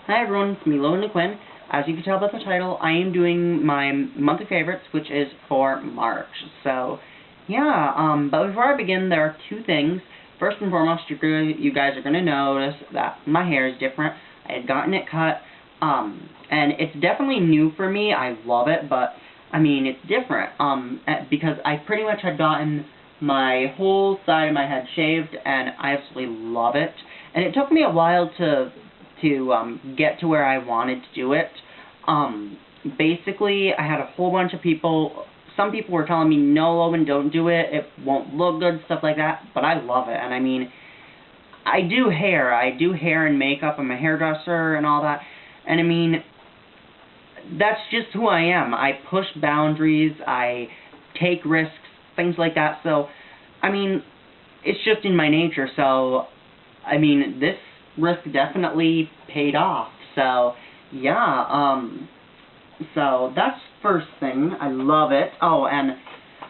Hi everyone, it's me, Logan Quinn. As you can tell by the title, I am doing my monthly favorites, which is for March. So, yeah, but before I begin, there are two things. First and foremost, you guys are going to notice that my hair is different. I had gotten it cut, and it's definitely new for me. I love it, but, I mean, it's different, because I pretty much had gotten my whole side of my head shaved, and I absolutely love it. And it took me a while to get to where I wanted to do it. Basically, I had a whole bunch of people, some people were telling me, no, Logan, don't do it, it won't look good, stuff like that, but I love it, and I mean, I do hair and makeup, I'm a hairdresser and all that, and I mean, that's just who I am. I push boundaries, I take risks, things like that, so, I mean, it's just in my nature, so, I mean, this risk definitely paid off. So, yeah, so that's first thing. I love it. Oh, and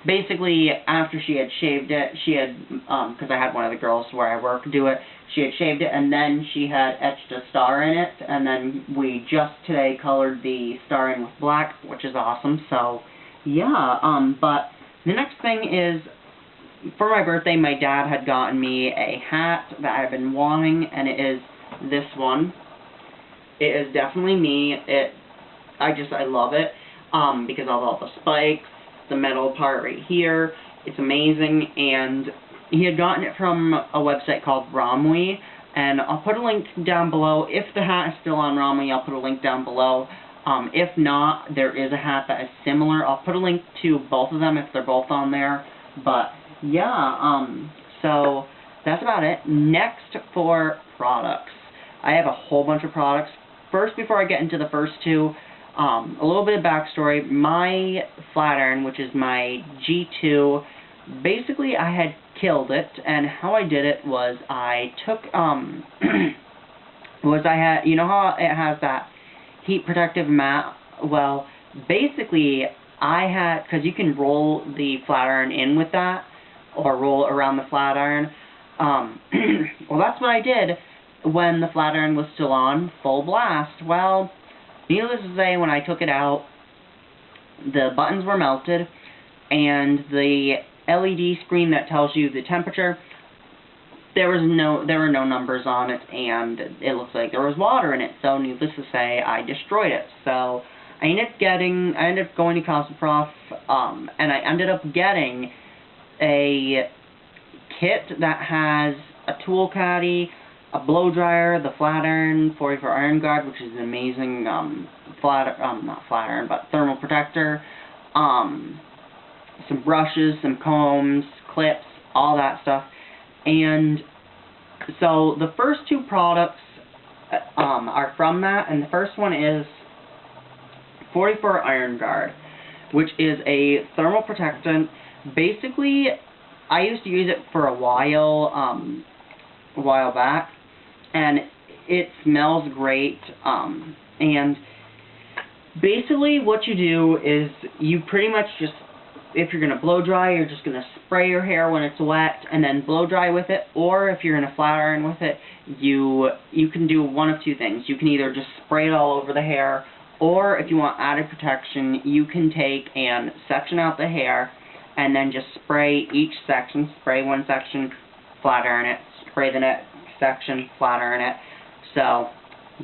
basically, after she had shaved it, she had, because I had one of the girls where I work do it, she had shaved it, and then she had etched a star in it, and then we just today colored the star in with black, which is awesome. So, yeah, but the next thing is, for my birthday, my dad had gotten me a hat that I've been wanting, and it is this one. It is definitely me. I love it, because of all the spikes, the metal part right here. It's amazing, and he had gotten it from a website called Romwe, and I'll put a link down below. If the hat is still on Romwe, I'll put a link down below. If not, there is a hat that is similar. I'll put a link to both of them if they're both on there, but yeah, so that's about it. Next, for products. I have a whole bunch of products. First, before I get into the first two, a little bit of backstory. My flat iron, which is my G2, basically I had killed it, and how I did it was I took, you know how it has that heat protective mat? Well, basically, because you can roll the flat iron in with that, or roll around the flat iron. Well, that's what I did when the flat iron was still on full blast. Well, needless to say, when I took it out, the buttons were melted, and the LED screen that tells you the temperature, there were no numbers on it, and it looks like there was water in it. So, needless to say, I destroyed it. So, I ended up going to Cosmoprof, and I ended up getting a kit that has a tool caddy, a blow dryer, the flat iron, 44 iron guard, which is an amazing not flat iron, but thermal protector, some brushes, some combs, clips, all that stuff. And so the first two products are from that, and the first one is 44 iron guard, which is a thermal protectant. Basically, I used to use it for a while back, and it smells great, and basically what you do is you pretty much just, if you're going to blow dry, you're just going to spray your hair when it's wet and then blow dry with it, or if you're going to flat iron with it, you can do one of two things. You can either just spray it all over the hair, or if you want added protection, you can take and section out the hair and then just spray each section. Spray one section, flat iron it, spray the next section, flat iron it. So,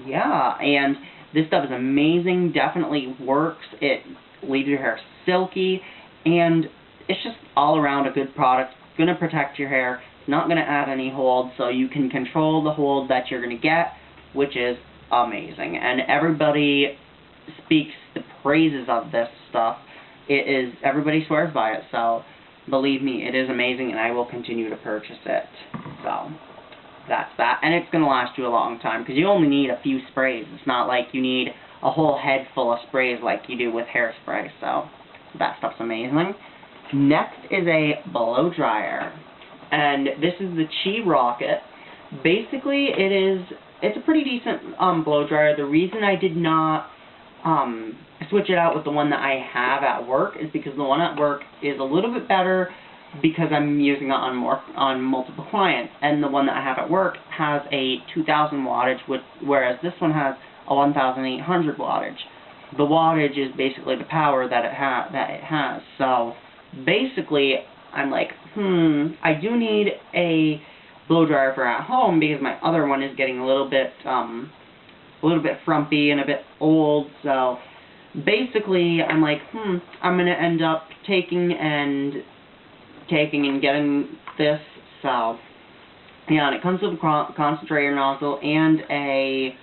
yeah, and this stuff is amazing, definitely works. It leaves your hair silky, and it's just all around a good product. It's going to protect your hair. It's not going to add any hold, so you can control the hold that you're going to get, which is amazing. And everybody speaks the praises of this stuff. Everybody swears by it, so believe me, it is amazing, and I will continue to purchase it. So, that's that. And it's going to last you a long time, because you only need a few sprays. It's not like you need a whole head full of sprays like you do with hairspray, so that stuff's amazing. Next is a blow dryer, and this is the Chi Rocket. Basically, it's a pretty decent blow dryer. The reason I did not switch it out with the one that I have at work is because the one at work is a little bit better because I'm using it on multiple clients, and the one that I have at work has a 2000 wattage, whereas this one has a 1800 wattage. The wattage is basically the power that it has. So basically, I'm like, I do need a blow dryer for at home because my other one is getting a little bit frumpy and a bit old. So basically, I'm like, I'm gonna end up taking and getting this. So yeah, and it comes with a concentrator nozzle and a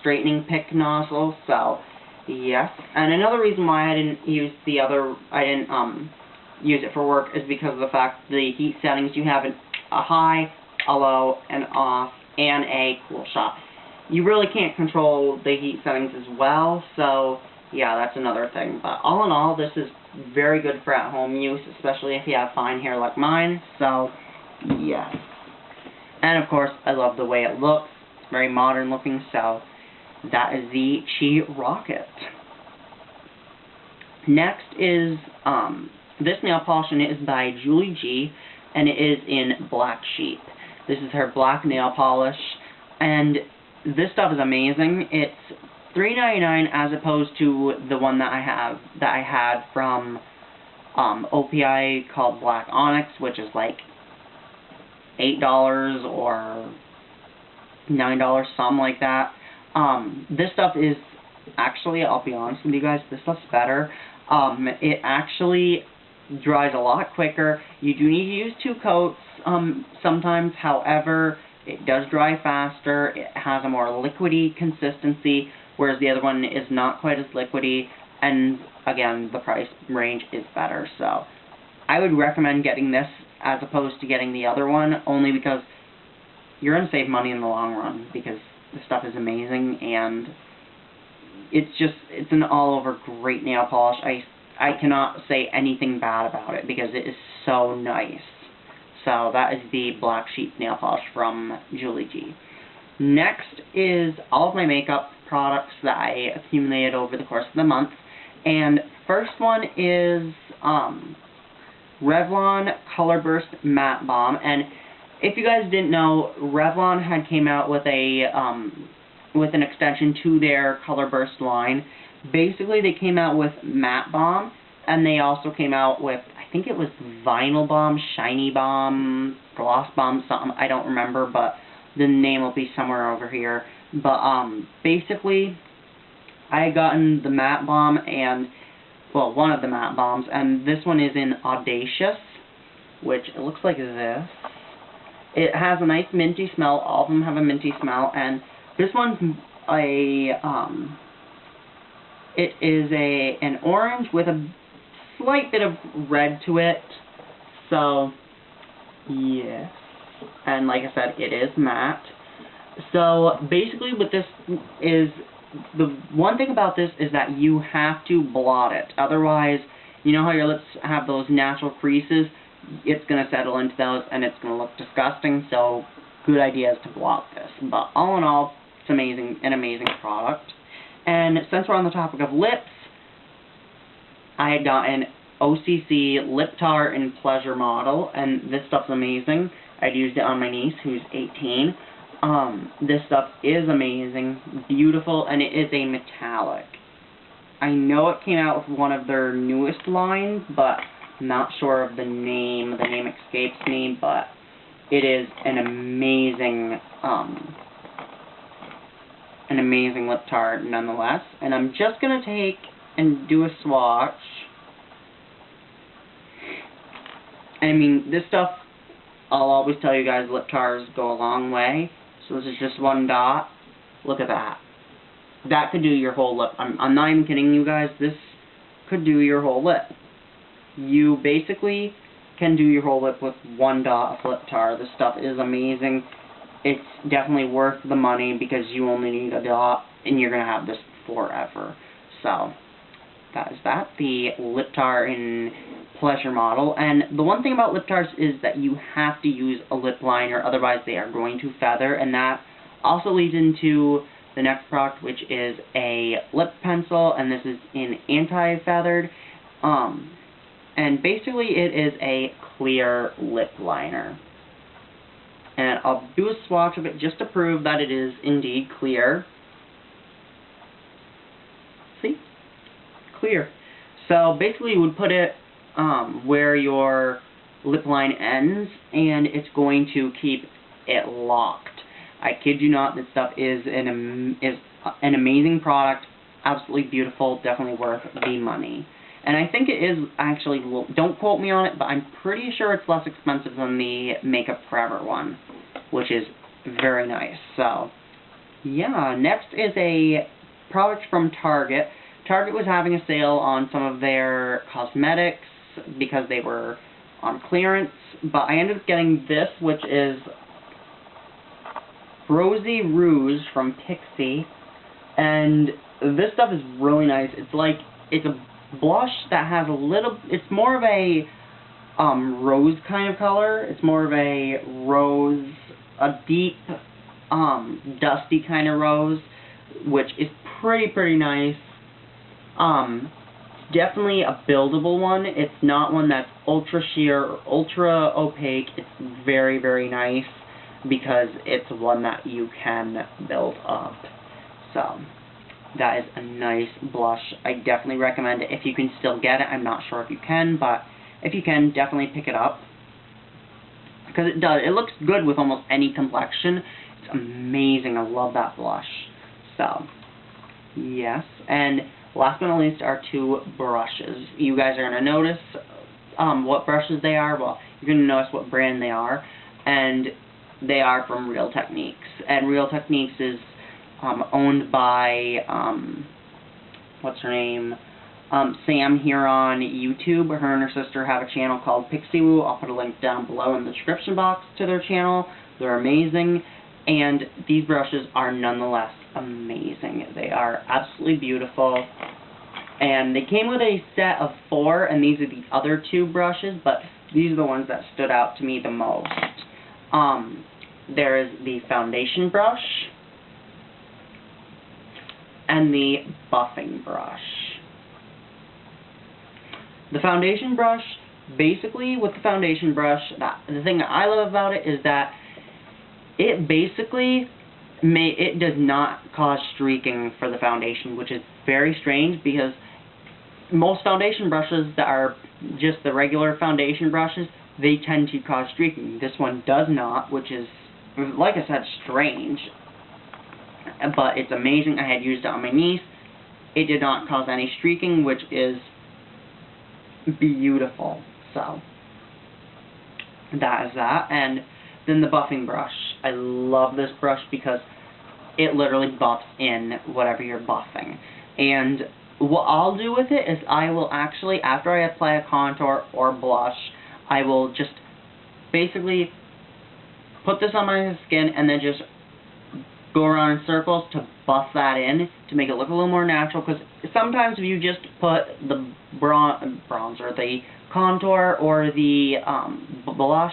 straightening pick nozzle. So yes, and another reason why I didn't use use it for work is because of the fact the heat settings you have a high, a low, an off, and a cool shot. You really can't control the heat settings as well, so yeah, that's another thing. But all in all, this is very good for at-home use, especially if you have fine hair like mine, so yes. And of course, I love the way it looks. It's very modern looking, so that is the Chi Rocket. Next is this nail polish, and it is by Julie G, and it is in Black Sheep. This is her black nail polish, and this stuff is amazing. It's $3.99 as opposed to the one that I had from OPI called Black Onyx, which is like $8 or $9, something like that. This stuff is actually, I'll be honest with you guys, this stuff's better. It actually dries a lot quicker. You do need to use 2 coats sometimes, however, it does dry faster. It has a more liquidy consistency, whereas the other one is not quite as liquidy, and again, the price range is better. So I would recommend getting this as opposed to getting the other one, only because you're going to save money in the long run, because the stuff is amazing, and it's an all-over great nail polish. I cannot say anything bad about it because it is so nice. So that is the Black Sheep nail polish from Julie G. Next is all of my makeup products that I accumulated over the course of the month. And first one is Revlon Color Burst Matte Balm. And if you guys didn't know, Revlon had came out with an extension to their Color Burst line. Basically, they came out with Matte Balm, and they also came out with, I think it was Vinyl Balm, Shiny Balm, Gloss Balm, something, I don't remember, but the name will be somewhere over here. But basically, I had gotten the Matte Balm and, well, one of the Matte Balms, and this one is in Audacious, which it looks like this. It has a nice minty smell. All of them have a minty smell, and this one's it is an orange with a slight bit of red to it. So, yes. And like I said, it is matte. So, basically what this is, the one thing about this is that you have to blot it. Otherwise, you know how your lips have those natural creases? It's going to settle into those and it's going to look disgusting. So, good idea is to blot this. But all in all, it's an amazing product. And since we're on the topic of lips, I had gotten OCC Lip Tar in Pleasure Model, and this stuff's amazing. I'd used it on my niece, who's 18. This stuff is amazing, beautiful, and it is a metallic. I know it came out with one of their newest lines, but I'm not sure of the name. The name escapes me, but it is an amazing lip tar nonetheless. And I'm just going to take and do a swatch. I mean, this stuff, I'll always tell you guys, lip tars go a long way. So this is just one dot. Look at that. That could do your whole lip. I'm not even kidding you guys. This could do your whole lip. You basically can do your whole lip with one dot of lip tar. This stuff is amazing. It's definitely worth the money because you only need a dot and you're going to have this forever. So, that is that. The lip tar in Pleasure Model. And the one thing about lip tars is that you have to use a lip liner, otherwise they are going to feather. And that also leads into the next product, which is a lip pencil, and this is in anti-feathered. And basically it is a clear lip liner. And I'll do a swatch of it just to prove that it is indeed clear. See? Clear. So basically you would put it where your lip line ends, and it's going to keep it locked. I kid you not, this stuff is an amazing product, absolutely beautiful, definitely worth the money. And I think it is actually, don't quote me on it, but I'm pretty sure it's less expensive than the Makeup Forever one, which is very nice. So, yeah, next is a product from Target. Target was having a sale on some of their cosmetics because they were on clearance, but I ended up getting this, which is Rosy Rouge from Pixie, and this stuff is really nice. It's a blush that has a little, it's more of a rose kind of color. It's more of a rose, a deep, dusty kind of rose, which is pretty nice. Definitely a buildable one. It's not one that's ultra sheer or ultra opaque. It's very nice because it's one that you can build up. So that is a nice blush. I definitely recommend it if you can still get it. I'm not sure if you can, but if you can, definitely pick it up. Because it does. It looks good with almost any complexion. It's amazing. I love that blush. So, yes. And last but not least are two brushes. You guys are going to notice what brushes they are. Well, you're going to notice what brand they are. And they are from Real Techniques. And Real Techniques is owned by, what's her name, Sam here on YouTube. Her and her sister have a channel called Pixie Blush. I'll put a link down below in the description box to their channel. They're amazing. And these brushes are nonetheless amazing. They are absolutely beautiful. And they came with a set of 4, and these are the other 2 brushes, but these are the ones that stood out to me the most. There is the foundation brush and the buffing brush. The foundation brush, basically with the foundation brush, the thing that I love about it is that it basically it does not cause streaking for the foundation, which is very strange because most foundation brushes that are just the regular foundation brushes, they tend to cause streaking. This one does not, which is, like I said, strange. But it's amazing. I had used it on my niece. It did not cause any streaking, which is beautiful. So, that is that. And then the buffing brush. I love this brush because it literally buffs in whatever you're buffing. And what I'll do with it is I will actually, after I apply a contour or blush, I will just basically put this on my skin and then just go around in circles to buff that in to make it look a little more natural, because sometimes if you just put the bronzer, the contour or the blush,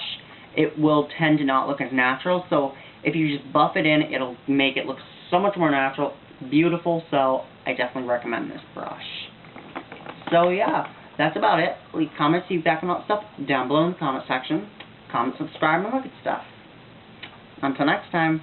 it will tend to not look as natural. So if you just buff it in, it'll make it look so much more natural, beautiful. So I definitely recommend this brush. So yeah, that's about it. Leave comments, feedback, and all that stuff down below in the comment section. Comment, subscribe, and all that good stuff. Until next time.